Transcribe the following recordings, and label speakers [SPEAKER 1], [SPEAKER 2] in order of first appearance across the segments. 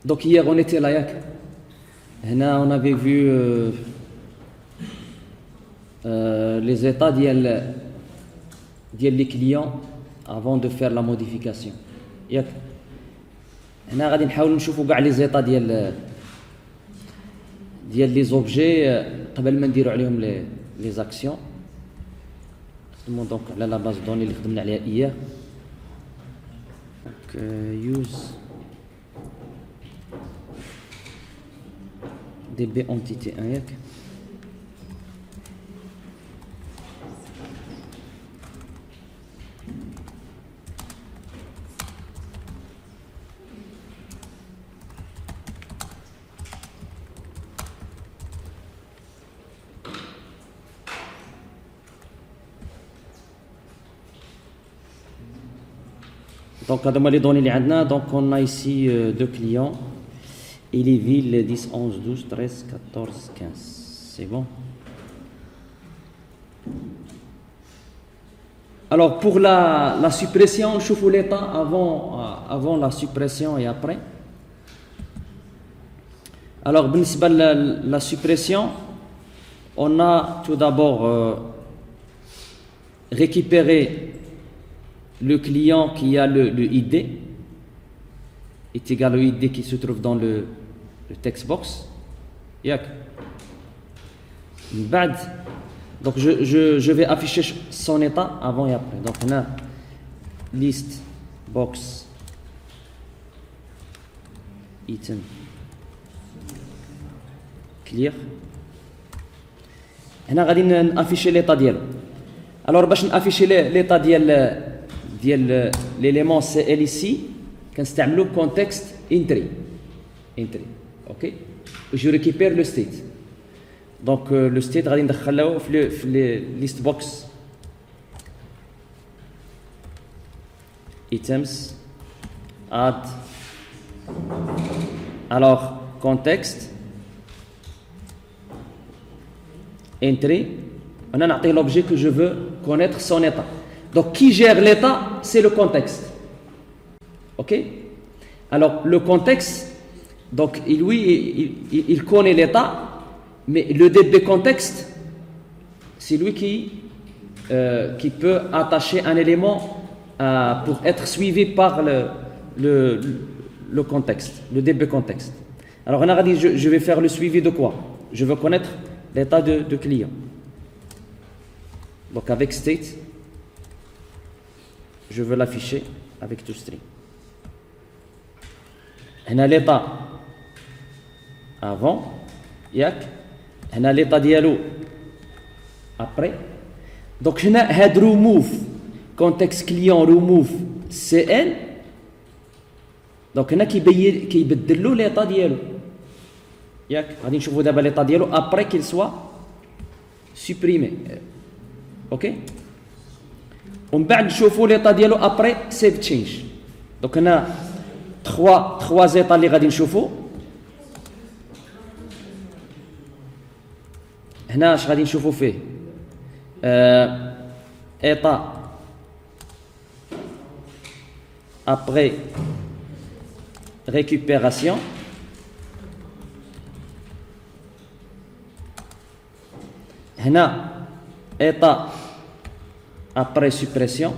[SPEAKER 1] Donc hier on était là, on avait vu les états les clients avant de faire la modification. هنا غادي نحاول نشوفوا كاع لي زيطا ديال لي زوبجي قبل ما نديروا عليهم لي زاكسيون. نخدموا دونك على لا باز دوني اللي خدمنا عليها اياه. دونك يوز db entité 1 ياك. Donc, les données les عندنا. Donc, on a ici deux clients et les villes 10, 11, 12, 13, 14, 15. C'est bon. Alors, pour la suppression, je vous l'état avant la suppression et après. Alors, la suppression, on a tout d'abord récupéré le client qui a le ID est égal au ID qui se trouve dans le text box. Donc je vais afficher son état avant et après. Donc on a list box item clear. On va afficher l'état ديالو. Alors باش نافيشي l'état ديال l'élément CL ici كنستعملو context entry. OK, je récupère le state. Donc le state غادي ندخلوه في list box items add. Alors context entry, on a نعطيه l'objet que je veux connaître son état. Donc, qui gère l'état, c'est le contexte. OK? Alors, le contexte, donc, il connaît l'état, mais le DB contexte, c'est lui qui peut attacher un élément pour être suivi par le contexte, le DB contexte. Alors, on a dit, je vais faire le suivi de quoi? Je veux connaître l'état de client. Donc, avec state, je veux l'afficher avec toString. On a l'état avant, on a l'état diallo après. Donc on a head remove contexte client remove CL. Donc on a qui يبدل l'état diallo. غادي نشوفوا دابا l'état diallo après qu'il soit supprimé. OK? On va نشوفوا l'état ديالو après save change. Donc on a trois états اللي غادي نشوفوا. هنا اش غادي نشوفوا فيه état après récupération. هنا état après suppression.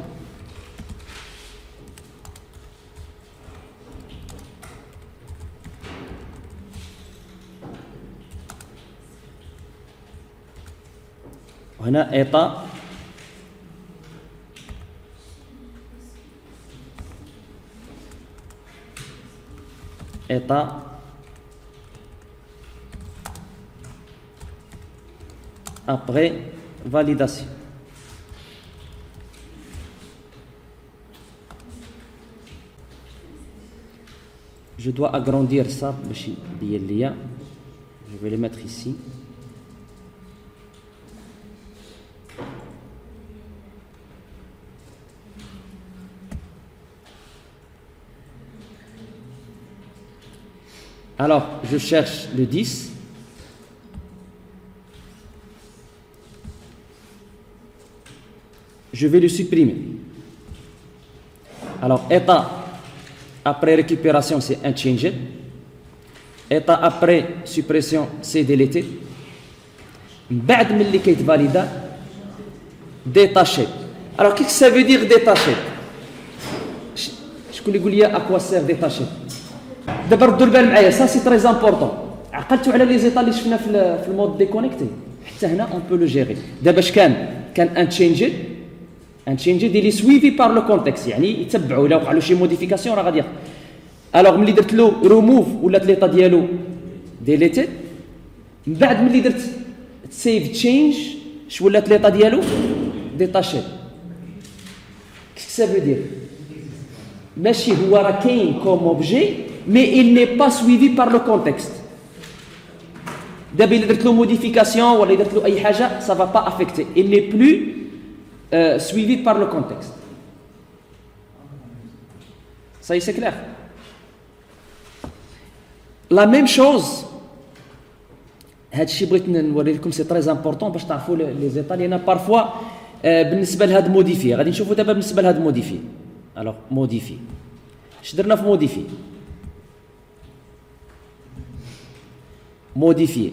[SPEAKER 1] هنا état après validation. Je dois agrandir ça, je vais le mettre ici. Alors, je cherche le 10. Je vais le supprimer. Alors, état après récupération, c'est unchanged. état après suppression c'est deleted بعد ملي كيتفاليدا détaché. Alors qu'est-ce que ça veut dire détaché? شكون اللي يقول لي à quoi sert détaché؟ دابا ردوا البال معايا ça c'est très important. عقلتوا على لي زيتا اللي شفنا في المود ديكونيكتي حتى هنا on peut le gérer. دابا اش كان ان تشينجد اللي سويفي بار لو كونتكست يعني يتبعوا الا وقع له شي موديفيكاسيون راه غادي ياخذ. الوغ ملي درت له ريموف ولات ليطا ديالو ديليتد من بعد ملي درت سيف تشينج اش ولات ليطا ديالو ديتاشي. كيف سا فو دير ماشي هو راه كاين كوم اوبجي مي il n'est pas suivi par le contexte. دابا الا درت له موديفيكاسيون ولا درت له اي حاجه ça va pas affecter, il n'est plus suivi par le contexte. Ça y est, c'est clair. La même chose, هادشي بغيت نوري لكم سي تري امبورطون باش تعرفوا لي زيتا لان بارفوا بالنسبه لهاد موديفي غادي نشوفوا دابا بالنسبه لهاد موديفي. الوغ موديفي اش درنا في موديفي؟ modifier.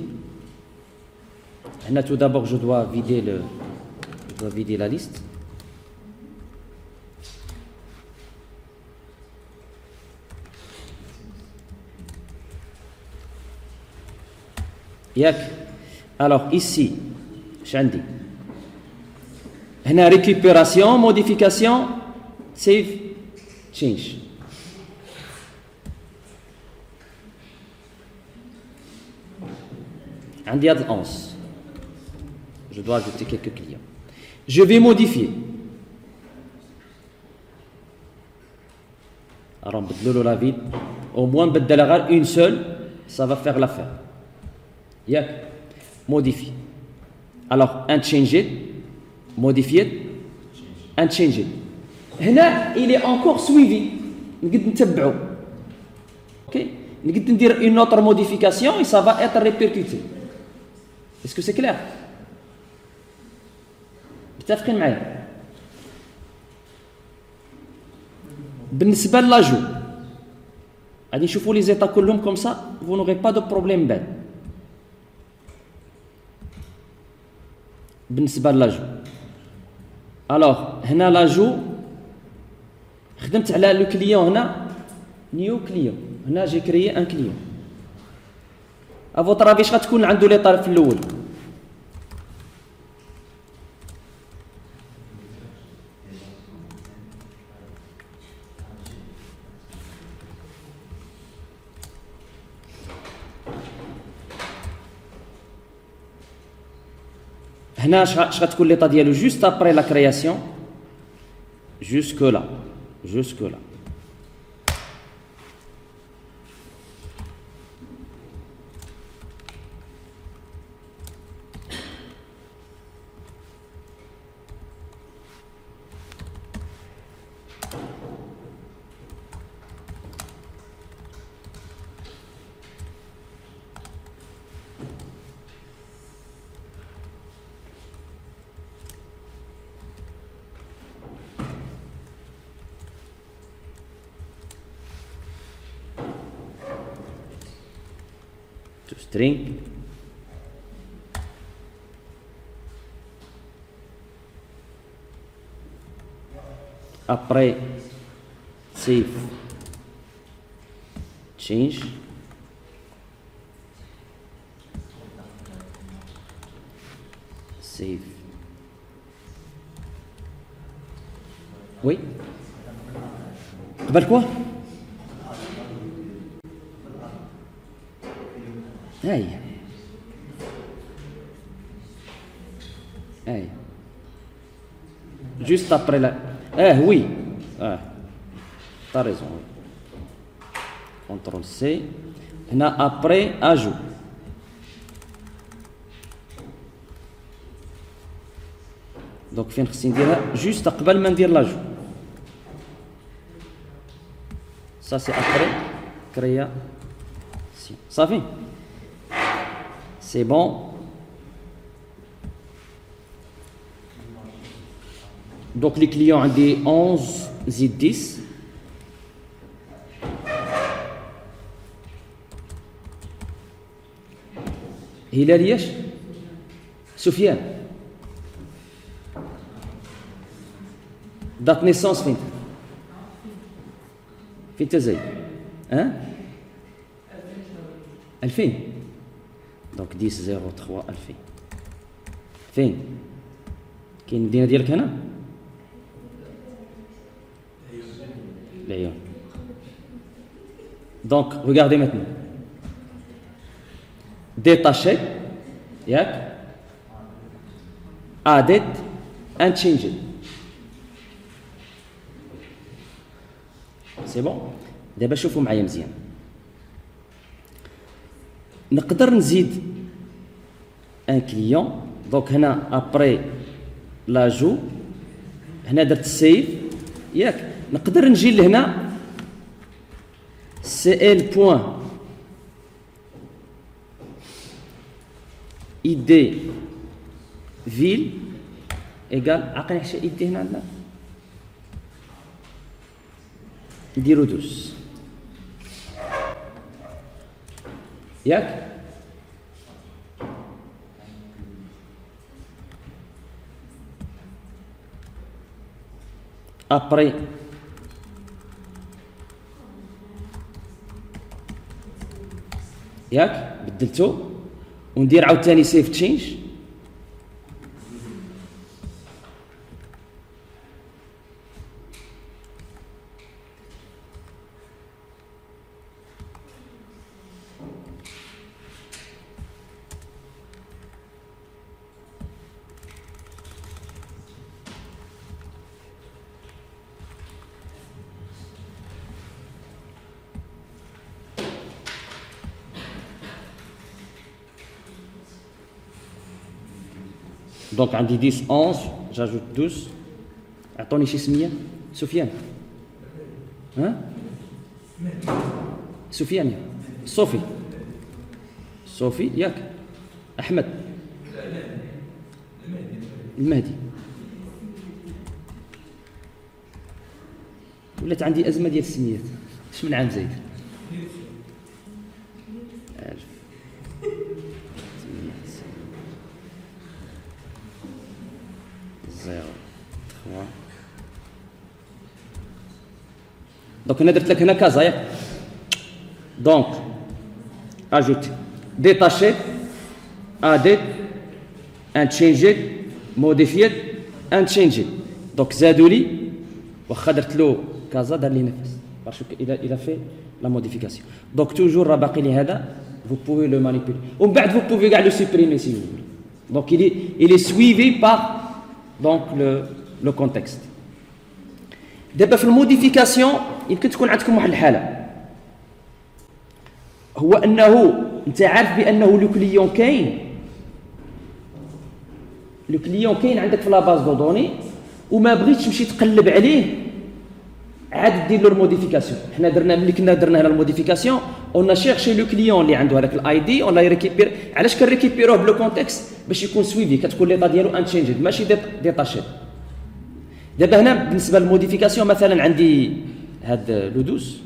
[SPEAKER 1] Tout d'abord, je dois vider la liste. Alors ici, Chandi. Récupération, modification, save, change. عندي هذا الأنس. Je dois ajouter quelques clients. Je vais modifier. Alors, on va la vide. Au moins, une seule, ça va faire l'affaire. Yak. Modifier. Alors, unchanged, modifier, unchanged. Là, il est encore suivi. Ok? On va dire une autre modification et ça va être répercuté. Est-ce que c'est clair? متفقين معايا؟ بالنسبه لاجو غادي نشوفوا لي زيتا كلهم كوم سا vous n'aurez pas de problème بعد. بالنسبه لاجو الوغ هنا لاجو خدمت على لو كليون. هنا نيو كليون. هنا جي كريي ان كليون. افوتر افيش غتكون عنده لي طرف في الاول؟ هنا اش غتكون ليطا ديالو جوست ابري لا كرياسيون جوسك لا string après save change save. Oui, قبل quoi هاي juste après la oui t'as raison. CTRL C هنا après ajout. donc فين خصني نديرها juste قبل ما ندير لاجو. ça c'est après création. صافي c'est bon. donc les clients ont des 11 زيد 10 هلال ياش سفيان date naissance فين انت زايد 2000 دونك 10 03 2000 فين كاين المدينه ديالك هنا العيون دونك regardez maintenant détaché ياك added and changed سي بون دابا شوفوا معايا مزيان نقدر نزيد ان كليون دونك هنا ابري لاجو هنا درت سيف ياك نقدر نجي لهنا سي ال بوين ايدي فيل ايكال عقل حشا ايدي هنا عندنا نديرو دوس ياك ابري ياك بدلتو وندير عاوتاني سيف تشينج دونك عندي 10 11 جاجوت 12 اعطوني شي سميه سفيان سفيان صوفي ياك احمد المهدي ولات عندي ازمه ديال السميات اش من عام زايد 0 3 دونك انا درت لك هنا كازا ياك دونك اجوتي ديتاشي اديت ان تشينجيت موديفيت ان تشينجي دونك زادوا لي واخا درت له كازا دار لي نفس باسكو الى في لا موديفيكاسيون دونك توجور راه باقي لي هذا vous pouvez le manipuler ومن بعد vous pouvez كاع le supprimer si vous voulez donc il est suivi par donc le contexte. دابا في الموديفيكاسيون يمكن تكون عندكم واحد الحاله هو انه انت عارف بانه لو كليون كاين عندك في لا باز دو دوني وما بغيتش تمشي تقلب عليه عاد دير له الموديفيكاسيون حنا درنا ملي كنا درنا هنا الموديفيكاسيون اون شيرشي لو كليون اللي عنده هذاك الاي دي اون لا ريكيبير علاش كنريكيبيروه بلو كونتكست باش يكون سويفي كتكون ليطا ديالو انشينجد ماشي ديتاشي دابا هنا بالنسبه للموديفيكاسيون مثلا عندي هاد لو دوس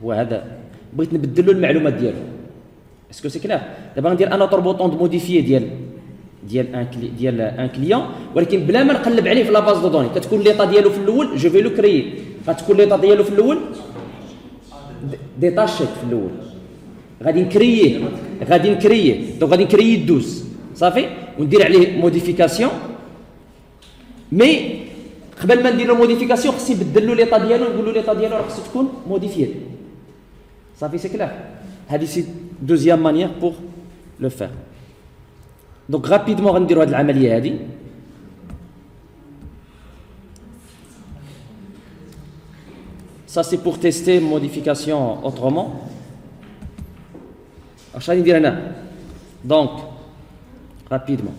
[SPEAKER 1] هو هذا بغيت نبدل له المعلومات ديالو اسكو سي كلير دابا غندير انا طربوطون دو موديفيي ديال ان كليون ولكن بلا ما نقلب عليه في لا باز دو دوني كتكون ليطا ديالو في الاول جو في لو كريي غتكون ليطا ديالو في الاول ديتاشيت في الاول غادي نكرييه دونك غادي نكريي الدوز صافي وندير عليه موديفيكاسيون مي قبل ما ندير له موديفيكاسيون خصني نبدل له ليطا ديالو نقول له ليطا ديالو راه خصو تكون موديفيي صافي سي كلير هذه سي دوزيام مانيير بور لو فير دونك غابيدمون غنديروا هذه العمليه هذه ça c'est pour tester modification autrement اش غادي ندير هنا دونك rapidement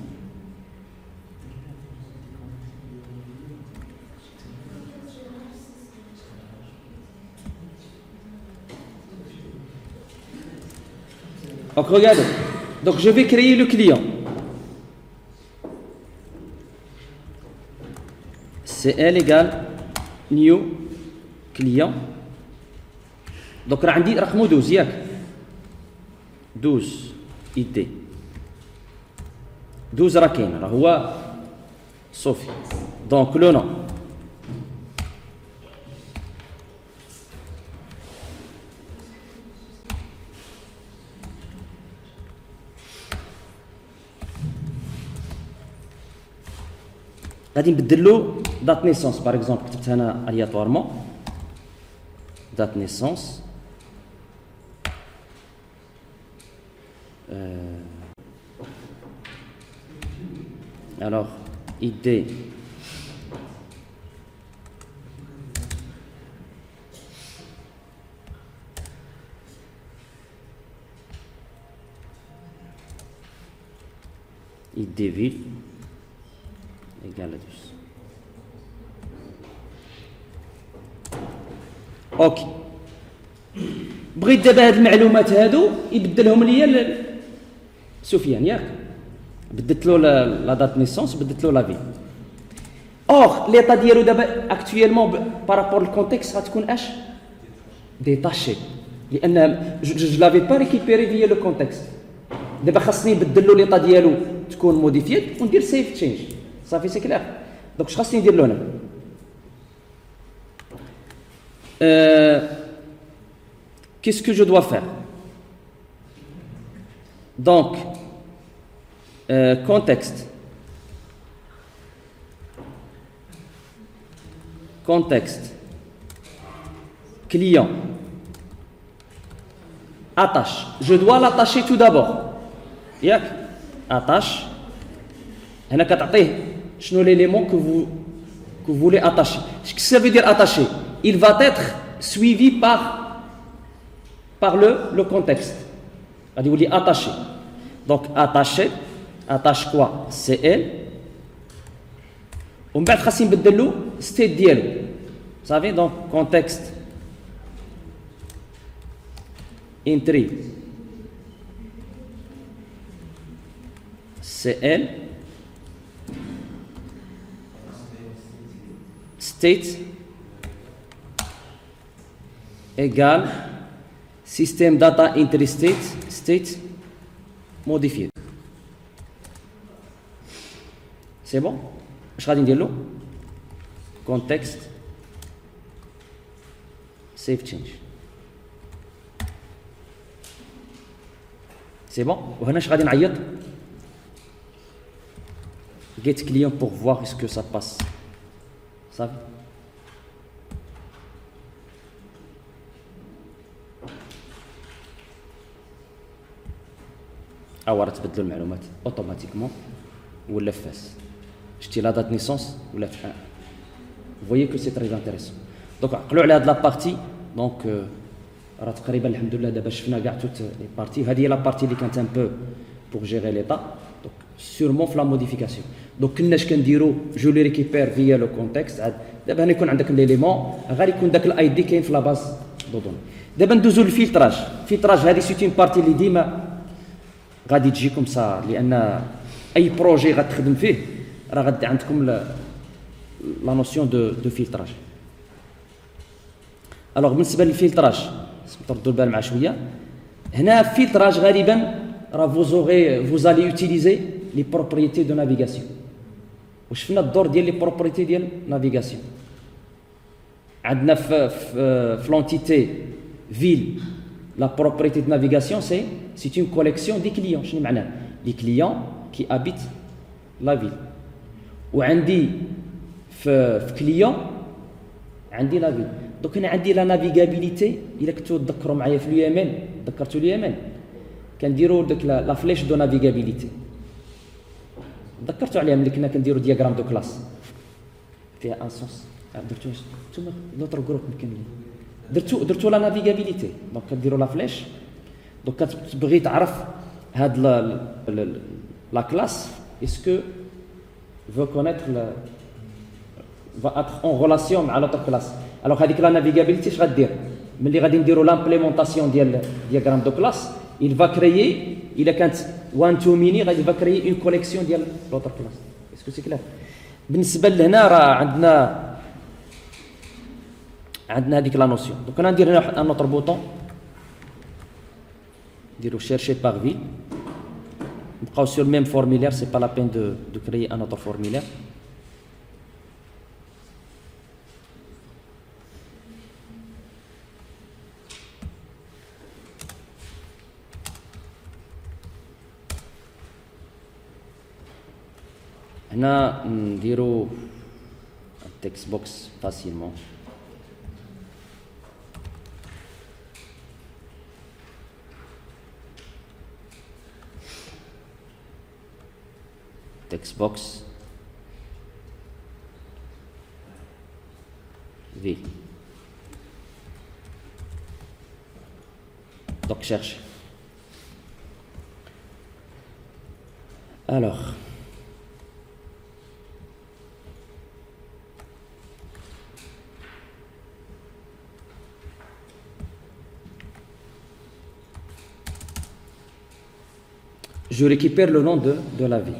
[SPEAKER 1] donc regardez donc je vais créer le client cl égale new client donc راه عندي رقمو 12 ياك 12 id 12 راه كاين راه هو صوفي دونك لو نو غادي نبدل له دات نيسونس باغ اكزومبل كتبت هنا الياتوارمون دات نيسونس alors idée ville égale à 12. اوكي بغيت دابا هاد المعلومات هادو يبدلهم ليا سفيان ياك بدلت له لا دات نيسونس بدلت له لا في اور ليطا ديالو دابا اكطويلمون بارابور الكونتكست غتكون اش ديتاشي لان جو لافي با ريكيبيري فيا لو كونتكست دابا خاصني نبدل له ليطا ديالو تكون موديفيات وندير سيف تشينج صافي سي كلير دونك اش خاصني ندير له هنا qu'est-ce que je dois faire donc contexte client attache je dois l'attacher tout d'abord ياك attache هنا كتعطيه شنو l'élément que vous voulez attacher ce que ça veut dire attacher il va être suivi par le contexte غادي يولي attaché donc attaché attache quoi CL ومن بعد خاصني نبدل له state ديالو صافي donc contexte entry CL state égale système data entry state modifié c'est bon اش غادي ندير له contexte save change c'est bon وهنا اش غادي نعيط get client pour voir est-ce que ça passe صافي راه تبدلوا المعلومات اوتوماتيكمون ولا فاس شتي لا دات نيسونس ولا في فويي كو سي تري انتريسون دونك عقلوا على هاد لا بارتي دونك راه تقريبا الحمد لله دابا شفنا كاع توت لي بارتي هذه هي لا بارتي اللي كانت ان بو بور جيري ليطا دونك سورمون في لا موديفيكاسيون دونك كنا اش كنديروا جو لي ريكيبير فيا لو كونتكست عاد دابا هنا يكون عندك ليليمون غير يكون داك الاي دي كاين في لا باز دو دوني دابا ندوزو للفلتراج الفلتراج هذه سيت اون بارتي اللي ديما غادي تجيكم صا لان اي بروجي غتخدم فيه راه غادي عندكم لا نوسيون دو فلتراج الوغ بالنسبه للفلتراج تردوا البال مع شويه هنا فلتراج غالبا راه فوزالي يوتيليزي لي بروبريتي دو نافيغاسيون وشفنا الدور ديال لي بروبريتي ديال نافيغاسيون عندنا في لونتيتي فيل la propriété de navigation c'est une collection des clients شنو معناه les clients qui habitent la ville وعندي في client عندي la ville donc هنا عندي la navigabilité الا كنتو تذكروا معايا في اليمن ذكرتوا اليمن كنديروا ديك لا فليش دو نافيغابيليتي ذكرتوا عليها ملي كنا كنديروا دياغرام دو كلاس فيها ان سونس درتو نتوما لوطر جروب كاملين درتو لا نافيغابيليتي دونك كديروا لا فليش دونك كتبغي تعرف هاد لا كلاس اسكو veut connaître va être en relation مع l'autre classe alors هذيك لا نافيغابيليتي اش غدير ملي غادي نديروا لامبليمونطاسيون ديال دياغرام دو كلاس il va créer الا كانت 1 2 ميني غادي va créer une collection ديال l'autre classe اسكو سي كلير بالنسبه لهنا راه عندنا هذيك لا نوسيون دونك انا ندير هنا ان اوتر بوطون نديرو شيرشي باغ فيل sur le même formulaire, c'est pas la peine de créer un autre formulaire. هنا نديرو التكست بوكس فاسيلمون. text box V. Donc cherche. Alors je récupère le nom de la ville.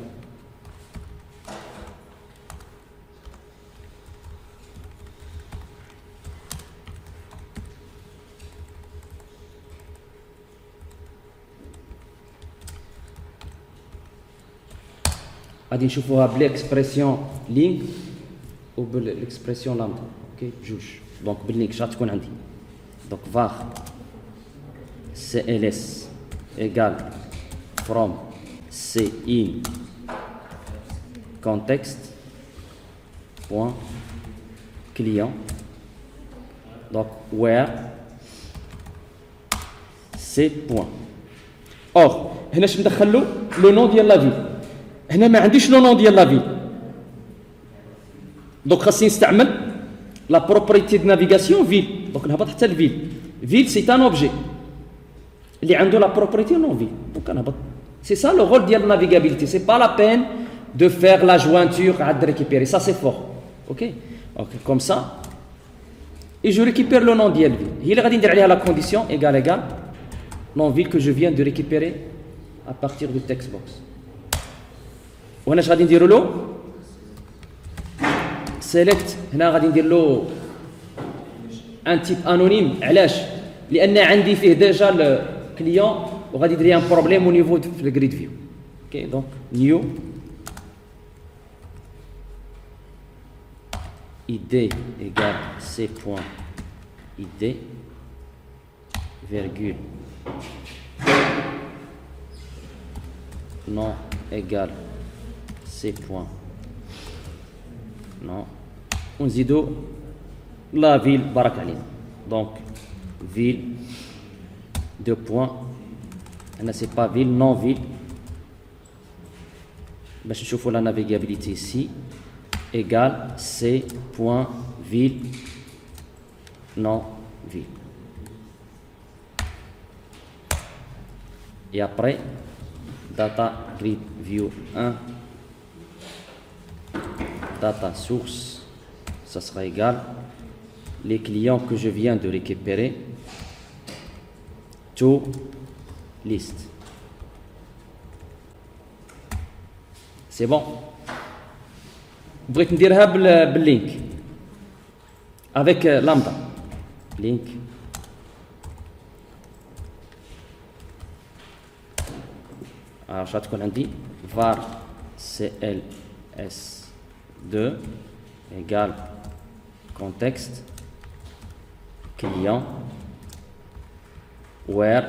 [SPEAKER 1] غادي نشوفوها بالاكسبرسيون لينك وبالاكسبرسيون لامدا. اوكي بجوج. دونك باللينك شحال تكون عندي؟ دونك var cls égale from in context point client, donc where c point. or هنا اش ندخل له لو نون ديال لا فيل. هنا ما عنديش لو نون ديال لا فيل، دونك خاصني نستعمل لا بروبريتي دو نافيغاسيون فيل. دونك نهبط حتى الفيل. فيل سي ان اوبجي اللي عنده لا بروبريتي نون فيل. دونك نهبط. C'est ça le rôle de la navigabilité. C'est pas la peine de faire la jointure à de récupérer. Ça c'est fort. Ok. Ok. Comme ça. Et je récupère le nom d'ILV. Il va dire la condition égale nom ville que je viens de récupérer à partir du text box. On a غادي نديرو له select. هنا غادي ندير له un type anonyme. علاش؟ لأن عندي فيه déjà le client وغادي يدير لي ان بروبليم au niveau de le grid view. OK, donc new id égale c point id virgule nom égale c point non ونزيدو la ville بارك علينا. donc ville deux points. هنا c'est pas ville, non ville. باش نشوفوا la navigabilité ici égale c point ville non ville. Et après data grid view 1 data source, ça sera égal les clients que je viens de récupérer to list. C'est bon. بغيت نديرها باللينك avec lambda link alors ça تكون عندي var cls2 égale contexte client where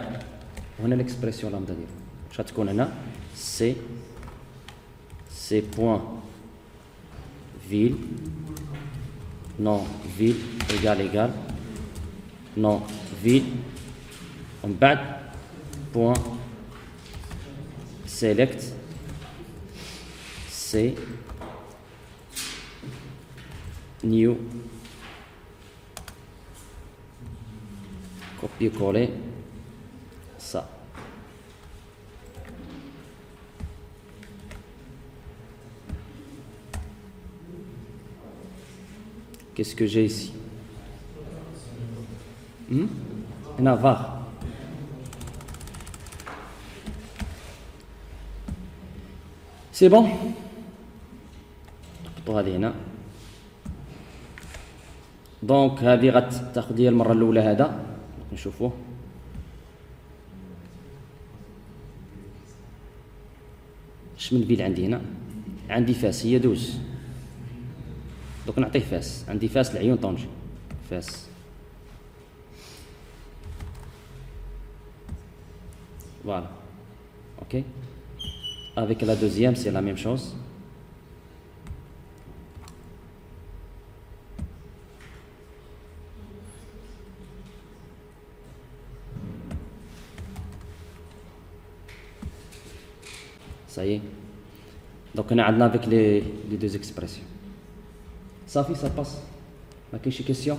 [SPEAKER 1] وهنا l'expression lambda ديالو واش غتكون هنا c point ville non ville égale non ville ومن بعد point select c new copier-coller ça. Qu'est-ce que j'ai ici? Un var. C'est bon? نحطوها هذه هنا. دونك هذه غتاخذ لي المره الاولى هذا نشوفوه. من فيل عندي هنا؟ عندي فاس هي دوز. دوك نعطيه فاس. عندي فاس العيون طنجة. فاس. Voilà. Ok. Avec la deuxième, c'est la même chose. Ça y est. Donc on a avec les deux expressions. Safi, ça passe. Ma question.